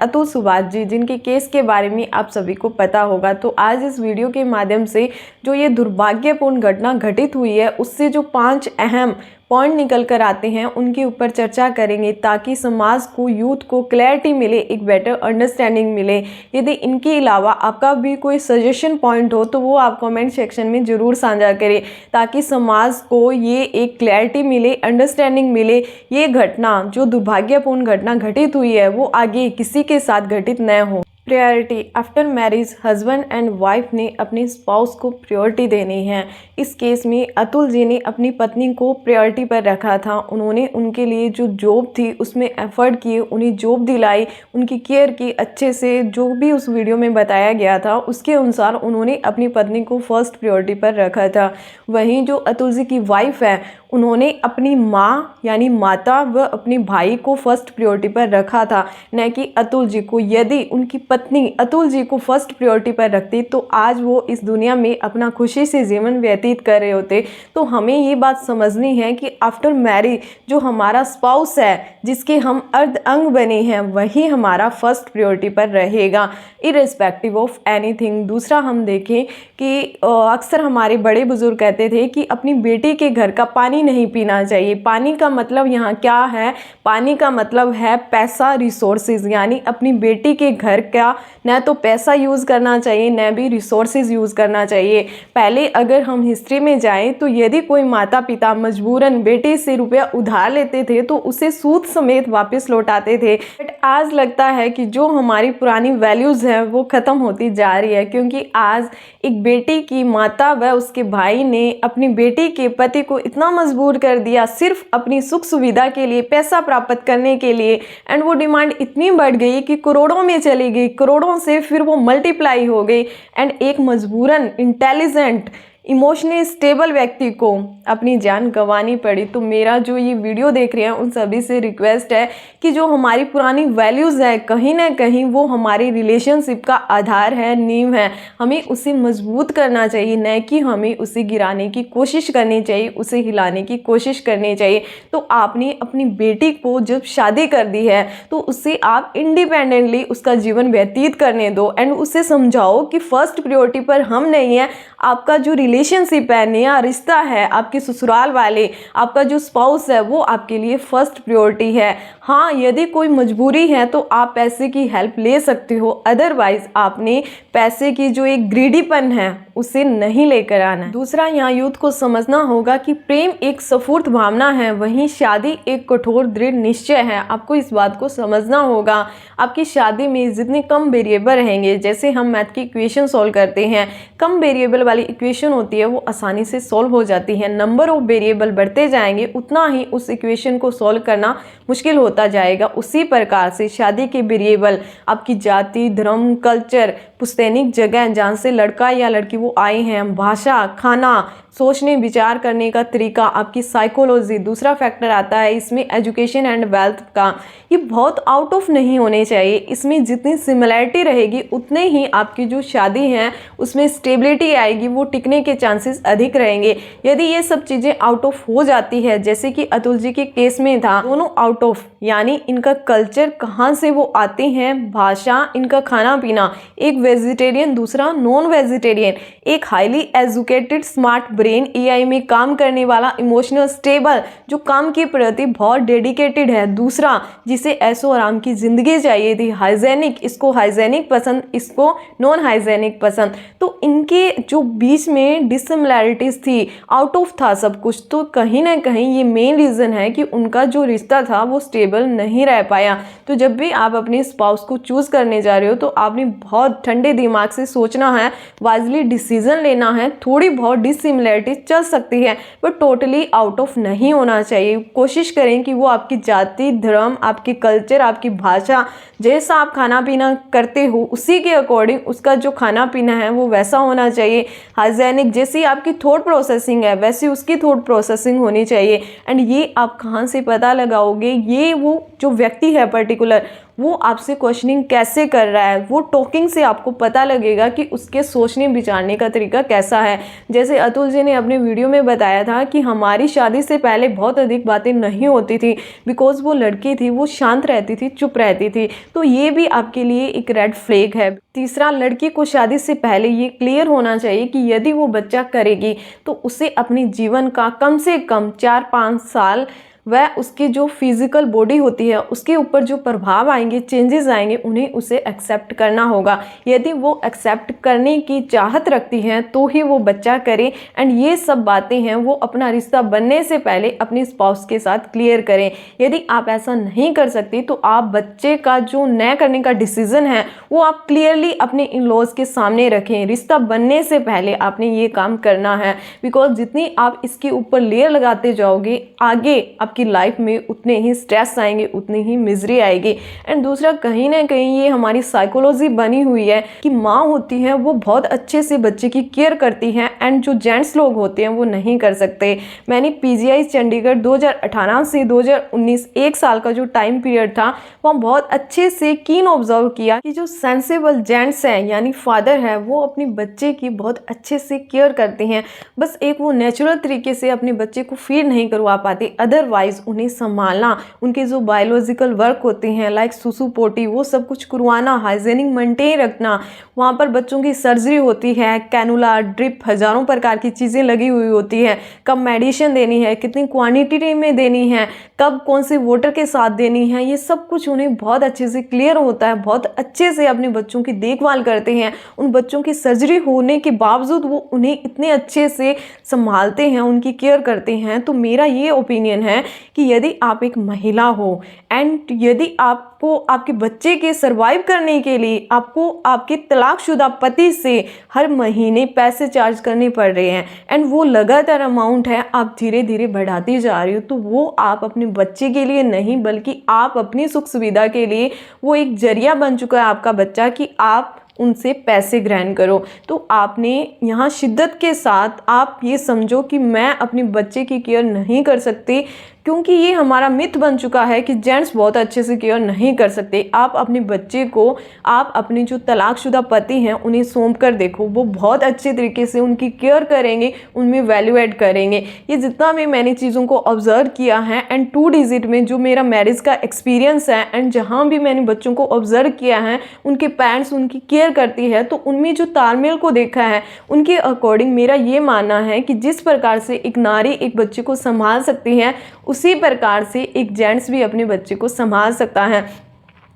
अतुल सुभाष जी, जिनके केस के बारे में आप सभी को पता होगा। तो आज इस वीडियो के माध्यम से जो ये दुर्भाग्यपूर्ण घटना घटित हुई है, उससे जो 5 अहम पॉइंट निकल कर आते हैं उनके ऊपर चर्चा करेंगे, ताकि समाज को, यूथ को क्लैरिटी मिले, एक बेटर अंडरस्टैंडिंग मिले। यदि इनके अलावा आपका भी कोई सजेशन पॉइंट हो तो वो आप कमेंट सेक्शन में ज़रूर साझा करें, ताकि समाज को ये एक क्लैरिटी मिले, अंडरस्टैंडिंग मिले। ये घटना, जो दुर्भाग्यपूर्ण घटना घटित हुई है, वो आगे किसी के साथ घटित न हो। Priority after marriage, husband and wife ने अपने स्पाउस को प्रायोरिटी देनी है। इस केस में अतुल जी ने अपनी पत्नी को प्रायोरिटी पर रखा था। उन्होंने उनके लिए जो जॉब थी उसमें एफर्ट किए, उन्हें जॉब दिलाई, उनकी केयर की अच्छे से। जो भी उस वीडियो में बताया गया था उसके अनुसार उन्होंने अपनी पत्नी को फर्स्ट प्रायोरिटी पर रखा था। वहीं जो अतुल जी की वाइफ है, उन्होंने अपनी माँ यानी माता व अपने भाई को फर्स्ट प्रायोरिटी पर रखा था, न कि अतुल जी को। यदि उनकी पत्नी अतुल जी को फर्स्ट प्रायोरिटी पर रखती तो आज वो इस दुनिया में अपना खुशी से जीवन व्यतीत कर रहे होते। तो हमें ये बात समझनी है कि आफ्टर मैरिज जो हमारा स्पाउस है, जिसके हम अर्ध अंग बने हैं, वही हमारा फर्स्ट प्रायोरिटी पर रहेगा, इर्रेस्पेक्टिव ऑफ एनीथिंग। दूसरा हम देखें कि अक्सर हमारे बड़े बुजुर्ग कहते थे कि अपनी बेटी के घर का पानी नहीं पीना चाहिए। पानी का मतलब यहाँ क्या है? पानी का मतलब है पैसा, रिसोर्सेज। यानी अपनी बेटी के घर का न तो पैसा यूज़ करना चाहिए, न भी रिसोर्सेज यूज़ करना चाहिए। पहले अगर हम हिस्ट्री में जाएं तो यदि कोई माता पिता मजबूरन बेटे से रुपया उधार लेते थे तो उसे सूद समेत वापस लौटाते थे। बट आज लगता है कि जो हमारी पुरानी वैल्यूज़ हैं वो ख़त्म होती जा रही है, क्योंकि आज एक बेटी की माता व उसके भाई ने अपनी बेटी के पति को इतना मजबूर कर दिया सिर्फ अपनी सुख सुविधा के लिए, पैसा प्राप्त करने के लिए। एंड वो डिमांड इतनी बढ़ गई कि करोड़ों में चली गई, करोड़ों से फिर वो मल्टीप्लाई हो गई। एंड एक मजबूरन इंटेलिजेंट, इमोशनली स्टेबल व्यक्ति को अपनी जान गंवानी पड़ी। तो मेरा जो ये वीडियो देख रहे हैं उन सभी से रिक्वेस्ट है कि जो हमारी पुरानी वैल्यूज़ है, कहीं ना कहीं वो हमारी रिलेशनशिप का आधार है, नींव है। हमें उसे मजबूत करना चाहिए, न कि हमें उसे गिराने की कोशिश करनी चाहिए, उसे हिलाने की कोशिश करनी चाहिए। तो आपने अपनी बेटी को जब शादी कर दी है तो उससे आप इंडिपेंडेंटली उसका जीवन व्यतीत करने दो। एंड उसे समझाओ कि फर्स्ट प्रायोरिटी पर हम नहीं है, आपका जो रिलेशनशिप है, नया रिश्ता है, आपके ससुराल वाले, आपका जो स्पाउस है, वो आपके लिए फर्स्ट प्रायोरिटी है। हाँ, यदि कोई मजबूरी है तो आप पैसे की हेल्प ले सकते हो, अदरवाइज आपने पैसे की जो एक ग्रीडीपन है उसे नहीं लेकर आना है। दूसरा, यहाँ यूथ को समझना होगा कि प्रेम एक स्फूर्त भावना है, वहीं शादी एक कठोर दृढ़ निश्चय है। आपको इस बात को समझना होगा। आपकी शादी में जितने कम वेरिएबल रहेंगे, जैसे हम मैथ की इक्वेशन सॉल्व करते हैं, कम वेरिएबल वाली इक्वेशन होती है वो आसानी से सॉल्व हो जाती है। नंबर ऑफ वेरिएबल बढ़ते जाएंगे उतना ही उस इक्वेशन को सॉल्व करना मुश्किल होता जाएगा। उसी प्रकार से शादी के वेरिएबल आपकी जाति, धर्म, कल्चर, पुस्तैनिक जगह जहाँ से लड़का या लड़की वो आए हैं, भाषा, खाना, सोचने विचार करने का तरीका, आपकी साइकोलॉजी। दूसरा फैक्टर आता है इसमें एजुकेशन एंड वेल्थ का। ये बहुत आउट ऑफ नहीं होने चाहिए। इसमें जितनी सिमिलैरिटी रहेगी उतने ही आपकी जो शादी है उसमें स्टेबिलिटी आएगी, वो टिकने के चांसेस अधिक रहेंगे। यदि ये सब चीज़ें आउट ऑफ हो जाती है, जैसे कि अतुल जी के केस में था, दोनों आउट ऑफ, यानी इनका कल्चर कहाँ से वो आते हैं, भाषा, इनका खाना पीना, एक वेजिटेरियन दूसरा नॉन वेजिटेरियन, एक highly educated smart brain, AI में काम करने वाला, इमोशनल स्टेबल, जो काम के प्रति बहुत डेडिकेटेड है, दूसरा जिसे ऐशो आराम की जिंदगी चाहिए थी, हाइजेनिक, इसको हाइजेनिक पसंद, इसको नॉन हाइजेनिक पसंद। तो इनके जो बीच में डिसिमिलैरिटीज थी, आउट ऑफ था सब कुछ। तो कहीं ना कहीं ये मेन रीज़न है कि उनका जो रिश्ता था वो स्टेबल नहीं रह पाया। तो जब भी आप अपने स्पाउस को चूज़ करने जा रहे हो तो आपने बहुत ठंडे दिमाग से सोचना है, वाइजली डिसीजन लेना है। थोड़ी बहुत डिसिमिलैरिटी चल सकती है बट टोटली आउट ऑफ नहीं होना चाहिए। कोशिश करें कि वो आपकी जाति, धर्म, आपकी कल्चर, आपकी भाषा, जैसा आप खाना पीना करते हो उसी के अकॉर्डिंग उसका जो खाना पीना है वो वैसा होना चाहिए। हाइजेनिक, जैसी आपकी थॉट प्रोसेसिंग है वैसी उसकी थॉट प्रोसेसिंग होनी चाहिए। एंड ये आप कहाँ से पता लगाओगे? ये वो जो व्यक्ति है पर्टिकुलर वो आपसे क्वेश्चनिंग कैसे कर रहा है, वो टॉकिंग से आपको पता लगेगा कि उसके सोचने विचारने का तरीका कैसा है। जैसे अतुल जी ने अपने वीडियो में बताया था कि हमारी शादी से पहले बहुत अधिक बातें नहीं होती थी, बिकॉज वो लड़की थी, वो शांत रहती थी, चुप रहती थी। तो ये भी आपके लिए एक रेड फ्लैग है। तीसरा, लड़की को शादी से पहले ये क्लियर होना चाहिए कि यदि वो बच्चा करेगी तो उसे अपने जीवन का कम से कम 4-5 साल वह उसकी जो फिजिकल बॉडी होती है उसके ऊपर जो प्रभाव आएंगे, चेंजेस आएंगे, उन्हें उसे एक्सेप्ट करना होगा। यदि वो एक्सेप्ट करने की चाहत रखती हैं तो ही वो बच्चा करे। एंड ये सब बातें हैं वो अपना रिश्ता बनने से पहले अपनी स्पाउस के साथ क्लियर करें। यदि आप ऐसा नहीं कर सकती तो आप बच्चे का जो न करने का डिसीजन है वो आप क्लियरली अपने इन लॉज के सामने रखें। रिश्ता बनने से पहले आपने ये काम करना है, बिकॉज जितनी आप इसके ऊपर लेयर लगाते जाओगे आगे आपकी लाइफ में उतने ही स्ट्रेस आएंगे, उतनी ही मिजरी आएगी। एंड दूसरा, कहीं ना कहीं ये हमारी साइकोलॉजी बनी हुई है कि माँ होती है वो बहुत अच्छे से बच्चे की केयर करती हैं एंड जो जेंट्स लोग होते हैं वो नहीं कर सकते। मैंने पीजीआई चंडीगढ़ 2018 से 2019 1 साल का जो टाइम पीरियड था वहाँ बहुत अच्छे से कीन ऑब्जर्व किया कि जो सेंसेबल जेंट्स हैं यानी फादर है वो अपने बच्चे की बहुत अच्छे से केयर करते हैं। बस एक वो नेचुरल तरीके से अपने बच्चे को फीड नहीं करवा पाते, अदरवाइज उन्हें संभालना, उनके जो बायोलॉजिकल वर्क होते हैं लाइक सुसु पोटी वो सब कुछ करवाना, हाइजेनिक मेंटेन रखना। वहाँ पर बच्चों की सर्जरी होती है, कैनुला, ड्रिप, हजारों प्रकार की चीज़ें लगी हुई होती है। कब मेडिसिन देनी है, कितनी क्वांटिटी में देनी है, कब कौन से वाटर के साथ देनी है, ये सब कुछ उन्हें बहुत अच्छे से क्लियर होता है। बहुत अच्छे से अपने बच्चों की देखभाल करते हैं। उन बच्चों की सर्जरी होने के बावजूद वो उन्हें इतने अच्छे से संभालते हैं, उनकी केयर करते हैं। तो मेरा ये ओपिनियन है कि यदि आप एक महिला हो एंड यदि आपको आपके बच्चे के सर्वाइव करने के लिए आपको आपके तलाकशुदा पति से हर महीने पैसे चार्ज करने पड़ रहे हैं एंड वो लगातार अमाउंट है आप धीरे धीरे बढ़ाती जा रही हो, तो वो आप अपने बच्चे के लिए नहीं बल्कि आप अपनी सुख सुविधा के लिए वो एक जरिया बन चुका है आपका बच्चा कि आप उनसे पैसे ग्रहण करो। तो आपने यहाँ शिद्दत के साथ आप ये समझो कि मैं अपने बच्चे की केयर नहीं कर सकती, क्योंकि ये हमारा मिथ बन चुका है कि जेंट्स बहुत अच्छे से केयर नहीं कर सकते। आप अपने बच्चे को आप अपने जो तलाकशुदा पति हैं उन्हें सौंप कर देखो, वो बहुत अच्छे तरीके से उनकी केयर करेंगे, उनमें वैल्यू ऐड करेंगे। ये जितना भी मैंने चीज़ों को ऑब्जर्व किया है एंड 2 डिजिट में जो मेरा मैरिज का एक्सपीरियंस है एंड जहाँ भी मैंने बच्चों को ऑब्जर्व किया है उनके पेरेंट्स उनकी केयर करती है तो उनमें जो तालमेल को देखा है उनके अकॉर्डिंग मेरा ये मानना है कि जिस प्रकार से एक नारी एक बच्चे को संभाल सकती है उसी प्रकार से एक जेंट्स भी अपने बच्चे को संभाल सकता है।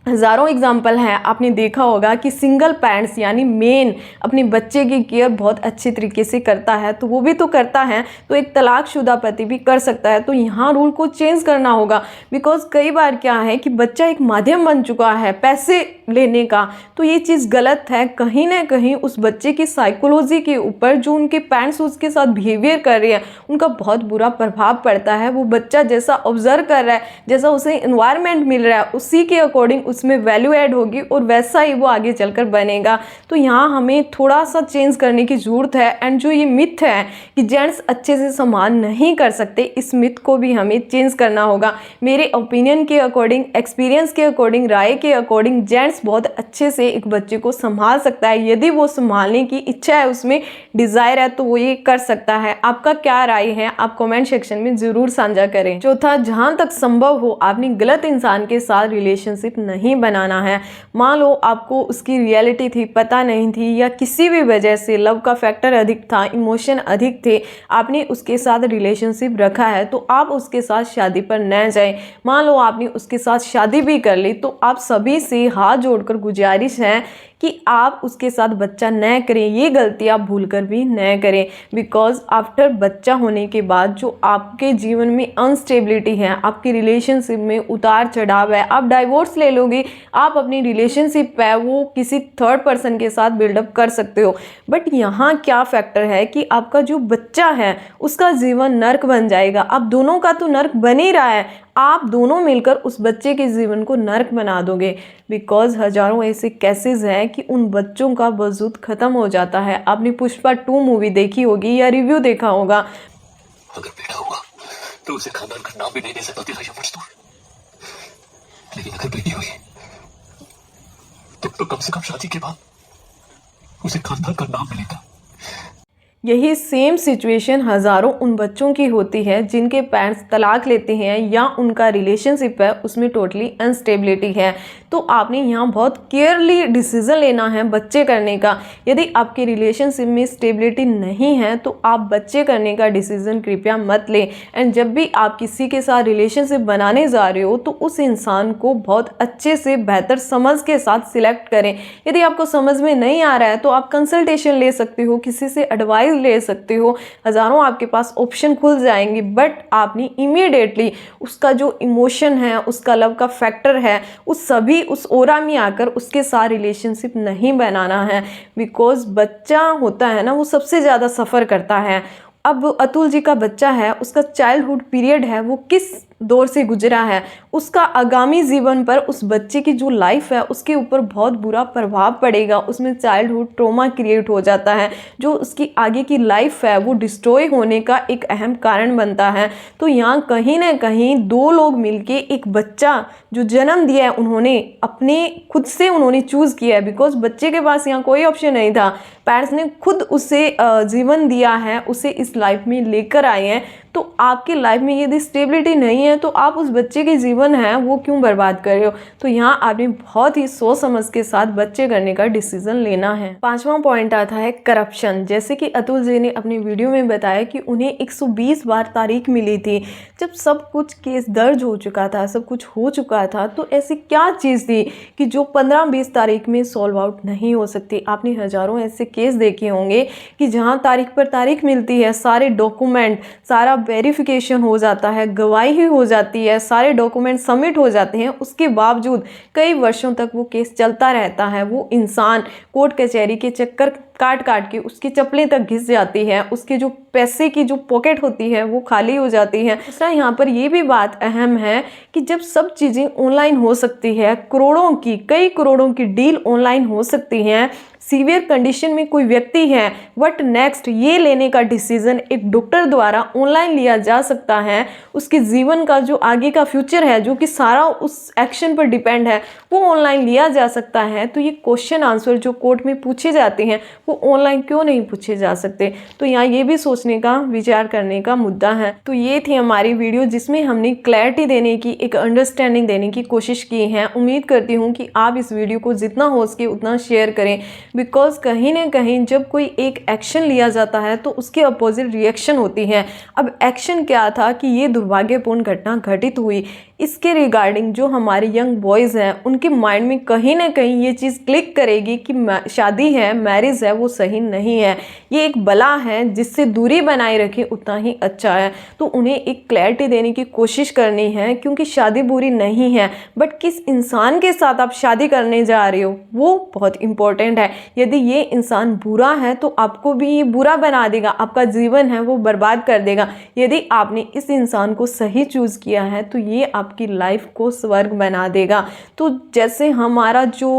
हज़ारों एग्जाम्पल हैं, आपने देखा होगा कि सिंगल पेरेंट्स यानी मेन अपने बच्चे की केयर बहुत अच्छे तरीके से करता है, तो वो भी तो करता है तो एक तलाकशुदा पति भी कर सकता है। तो यहाँ रूल को चेंज करना होगा, बिकॉज कई बार क्या है कि बच्चा एक माध्यम बन चुका है पैसे लेने का, तो ये चीज़ गलत है। कहीं ना कहीं उस बच्चे की साइकोलॉजी के ऊपर जो उनके पेरेंट्स उसके साथ बिहेवियर कर रहे हैं उनका बहुत बुरा प्रभाव पड़ता है। वो बच्चा जैसा ऑब्जर्व कर रहा है, जैसा उसे इन्वायरमेंट मिल रहा है उसी के अकॉर्डिंग उसमें वैल्यू ऐड होगी और वैसा ही वो आगे चलकर बनेगा। तो यहाँ हमें थोड़ा सा चेंज करने की ज़रूरत है। एंड जो ये मिथ है कि जेंट्स अच्छे से संभाल नहीं कर सकते, इस मिथ को भी हमें चेंज करना होगा। मेरे ओपिनियन के अकॉर्डिंग, एक्सपीरियंस के अकॉर्डिंग, राय के अकॉर्डिंग जेंट्स बहुत अच्छे से एक बच्चे को संभाल सकता है। यदि वो संभालने की इच्छा है, उसमें डिज़ायर है, तो वो ये कर सकता है। आपका क्या राय है आप कमेंट सेक्शन में ज़रूर साझा करें। चौथा, जहाँ तक संभव हो आपने गलत इंसान के साथ रिलेशनशिप नहीं बनाना है। मान लो आपको उसकी रियलिटी थी, पता नहीं थी, या किसी भी वजह से लव का फैक्टर अधिक था, इमोशन अधिक थे, आपने उसके साथ रिलेशनशिप रखा है, तो आप उसके साथ शादी पर न जाएं। मान लो आपने उसके साथ शादी भी कर ली, तो आप सभी से हाथ जोड़कर गुजारिश है कि आप उसके साथ बच्चा न करें। ये गलती आप भूलकर भी न करें, बिकॉज आफ्टर बच्चा होने के बाद जो आपके जीवन में अनस्टेबिलिटी है, आपकी रिलेशनशिप में उतार चढ़ाव है, आप डाइवोर्स ले लोगे, आप अपनी रिलेशनशिप है वो किसी थर्ड पर्सन के साथ बिल्डअप कर सकते हो। बट यहाँ क्या फैक्टर है कि आपका जो बच्चा है उसका जीवन नर्क बन जाएगा। अब दोनों का तो नर्क बन ही रहा है, आप दोनों मिलकर उस बच्चे के जीवन को नर्क बना दोगे। बिकॉज हजारों ऐसे केसेस हैं कि उन बच्चों का वजूद खत्म हो जाता है। आपने पुष्पा 2 मूवी देखी होगी या रिव्यू देखा होगा। अगर बेटा हुआ तो उसे खानदान का नाम भी नहीं दे सकती है। लेकिन अगर बेटी हुई तो कम से कम शादी के बाद उसे खानदान का नाम मिलेगा। यही सेम सिचुएशन हज़ारों उन बच्चों की होती है जिनके पेरेंट्स तलाक लेते हैं या उनका रिलेशनशिप है उसमें टोटली अनस्टेबिलिटी है। तो आपने यहाँ बहुत केयरली डिसीज़न लेना है बच्चे करने का। यदि आपके रिलेशनशिप में स्टेबिलिटी नहीं है तो आप बच्चे करने का डिसीज़न कृपया मत लें। एंड जब भी आप किसी के साथ रिलेशनशिप बनाने जा रहे हो तो उस इंसान को बहुत अच्छे से बेहतर समझ के साथ सिलेक्ट करें। यदि आपको समझ में नहीं आ रहा है तो आप कंसल्टेशन ले सकते हो, किसी से एडवाइस ले सकते हो, हज़ारों आपके पास ऑप्शन खुल जाएंगे। बट आपने इमीडिएटली उसका जो इमोशन है, उसका लव का फैक्टर है, उस ओरा में आकर उसके साथ रिलेशनशिप नहीं बनाना है। बिकॉज बच्चा होता है ना, वो सबसे ज़्यादा सफ़र करता है। अब अतुल जी का बच्चा है, उसका चाइल्डहुड पीरियड है, वो किस दौर से गुजरा है, उसका आगामी जीवन पर उस बच्चे की जो लाइफ है उसके ऊपर बहुत बुरा प्रभाव पड़ेगा। उसमें चाइल्डहुड ट्रॉमा क्रिएट हो जाता है जो उसकी आगे की लाइफ है वो डिस्ट्रॉय होने का एक अहम कारण बनता है। तो यहाँ कहीं ना कहीं दो लोग मिलके एक बच्चा जो जन्म दिया है उन्होंने अपने खुद से उन्होंने चूज़ किया है। बिकॉज बच्चे के पास यहाँ कोई ऑप्शन नहीं था, पेरेंट्स ने खुद उसे जीवन दिया है, उसे इस लाइफ में लेकर आए हैं। तो आपकी लाइफ में यदि स्टेबिलिटी नहीं है तो आप उस बच्चे के जीवन है वो क्यों बर्बाद कर रहे हो। तो यहाँ आपने बहुत ही सोच समझ के साथ बच्चे करने का डिसीजन लेना है। पांचवा पॉइंट आता है करप्शन। जैसे कि अतुल जी ने अपनी वीडियो में बताया कि उन्हें 120 बार तारीख मिली थी, जब सब कुछ केस दर्ज हो चुका था, सब कुछ हो चुका था। तो ऐसी क्या चीज़ थी कि जो 15-20 तारीख में सॉल्व आउट नहीं हो सकती। आपने हज़ारों ऐसे केस देखे होंगे कि जहाँ तारीख पर तारीख मिलती है, सारे डॉक्यूमेंट, सारा वेरिफिकेशन हो जाता है, गवाही हो जाती है, सारे डॉक्यूमेंट सबमिट हो जाते हैं, उसके बावजूद कई वर्षों तक वो केस चलता रहता है। वो इंसान कोर्ट कचहरी के चक्कर काट के उसकी चप्पलें तक घिस जाती है, उसके जो पैसे की जो पॉकेट होती है वो खाली हो जाती है। दूसरा यहाँ पर ये भी बात अहम है कि जब सब चीज़ें ऑनलाइन हो सकती है, कई करोड़ों की डील ऑनलाइन हो सकती हैं, सीवियर कंडीशन में कोई व्यक्ति है, व्हाट नेक्स्ट ये लेने का डिसीजन एक डॉक्टर द्वारा ऑनलाइन लिया जा सकता है। उसके जीवन का जो आगे का फ्यूचर है जो कि सारा उस एक्शन पर डिपेंड है वो ऑनलाइन लिया जा सकता है। तो ये क्वेश्चन आंसर जो कोर्ट में पूछे जाते हैं वो ऑनलाइन क्यों नहीं पूछे जा सकते। तो यहाँ ये भी सोचने का, विचार करने का मुद्दा है। तो ये थी हमारी वीडियो जिसमें हमने क्लैरिटी देने की, एक अंडरस्टैंडिंग देने की कोशिश की है। उम्मीद करती हूँ कि आप इस वीडियो को जितना हो सके उतना शेयर करें। बिकॉज कहीं ना कहीं जब कोई एक एक्शन लिया जाता है तो उसके अपोजिट रिएक्शन होती है। अब एक्शन क्या था कि ये दुर्भाग्यपूर्ण घटना घटित हुई, इसके रिगार्डिंग जो हमारे यंग बॉयज़ हैं उनके माइंड में कहीं ना कहीं ये चीज़ क्लिक करेगी कि शादी है, मैरिज है, वो सही नहीं है, ये एक बला है, जिससे दूरी बनाए रखें उतना ही अच्छा है। तो उन्हें एक क्लैरिटी देने की कोशिश करनी है, क्योंकि शादी बुरी नहीं है, बट किस इंसान के साथ आप शादी करने जा रहे हो वो बहुत इंपॉर्टेंट है। यदि ये इंसान बुरा है तो आपको भी ये बुरा बना देगा, आपका जीवन है वो बर्बाद कर देगा। यदि आपने इस इंसान को सही चूज़ किया है तो ये आपकी लाइफ को स्वर्ग बना देगा। तो जैसे हमारा जो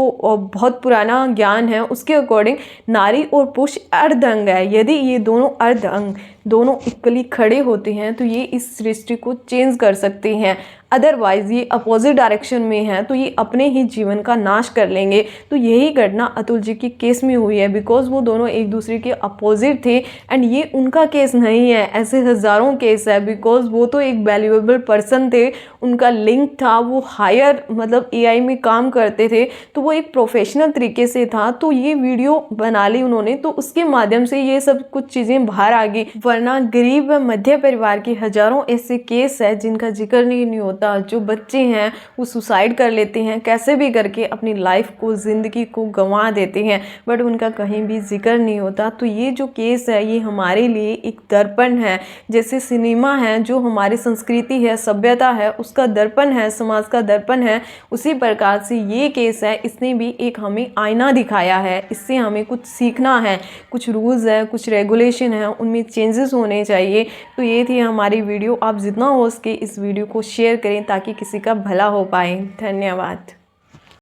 बहुत पुराना ज्ञान है उसके अकॉर्डिंग नारी और पुरुष अर्ध अंग है। यदि ये दोनों अर्ध अंग दोनों इक्वली खड़े होते हैं तो ये इस सृष्टि को चेंज कर सकते हैं। अदरवाइज ये अपोजिट डायरेक्शन में है तो ये अपने ही जीवन का नाश कर लेंगे। तो यही घटना अतुल जी के केस में हुई है। बिकॉज वो दोनों एक दूसरे के अपोजिट थे एंड ये उनका केस नहीं है, ऐसे हज़ारों केस है। बिकॉज वो तो एक वैल्यूएबल पर्सन थे, उनका लिंक था, वो हायर मतलब AI में काम करते थे, तो वो एक प्रोफेशनल तरीके से था। तो ये वीडियो बना ली उन्होंने, तो उसके माध्यम से ये सब कुछ चीज़ें बाहर आ गई। वरना गरीब व मध्य परिवार के हज़ारों ऐसे केस है जिनका जिक्र नहीं होता। जो बच्चे हैं वो सुसाइड कर लेते हैं, कैसे भी करके अपनी लाइफ को, ज़िंदगी को गंवा देते हैं, बट उनका कहीं भी जिक्र नहीं होता। तो ये जो केस है ये हमारे लिए एक दर्पण है। जैसे सिनेमा है जो हमारी संस्कृति है, सभ्यता है, उसका दर्पण है, समाज का दर्पण है, उसी प्रकार से ये केस है, इसने भी एक हमें आईना दिखाया है। इससे हमें कुछ सीखना है, कुछ रूल्स है, कुछ रेगुलेशन है, उनमें चेंजेस होने चाहिए। तो ये थी हमारी वीडियो। आप जितना हो सके इस वीडियो को शेयर करें ताकि किसी का भला हो पाए। धन्यवाद।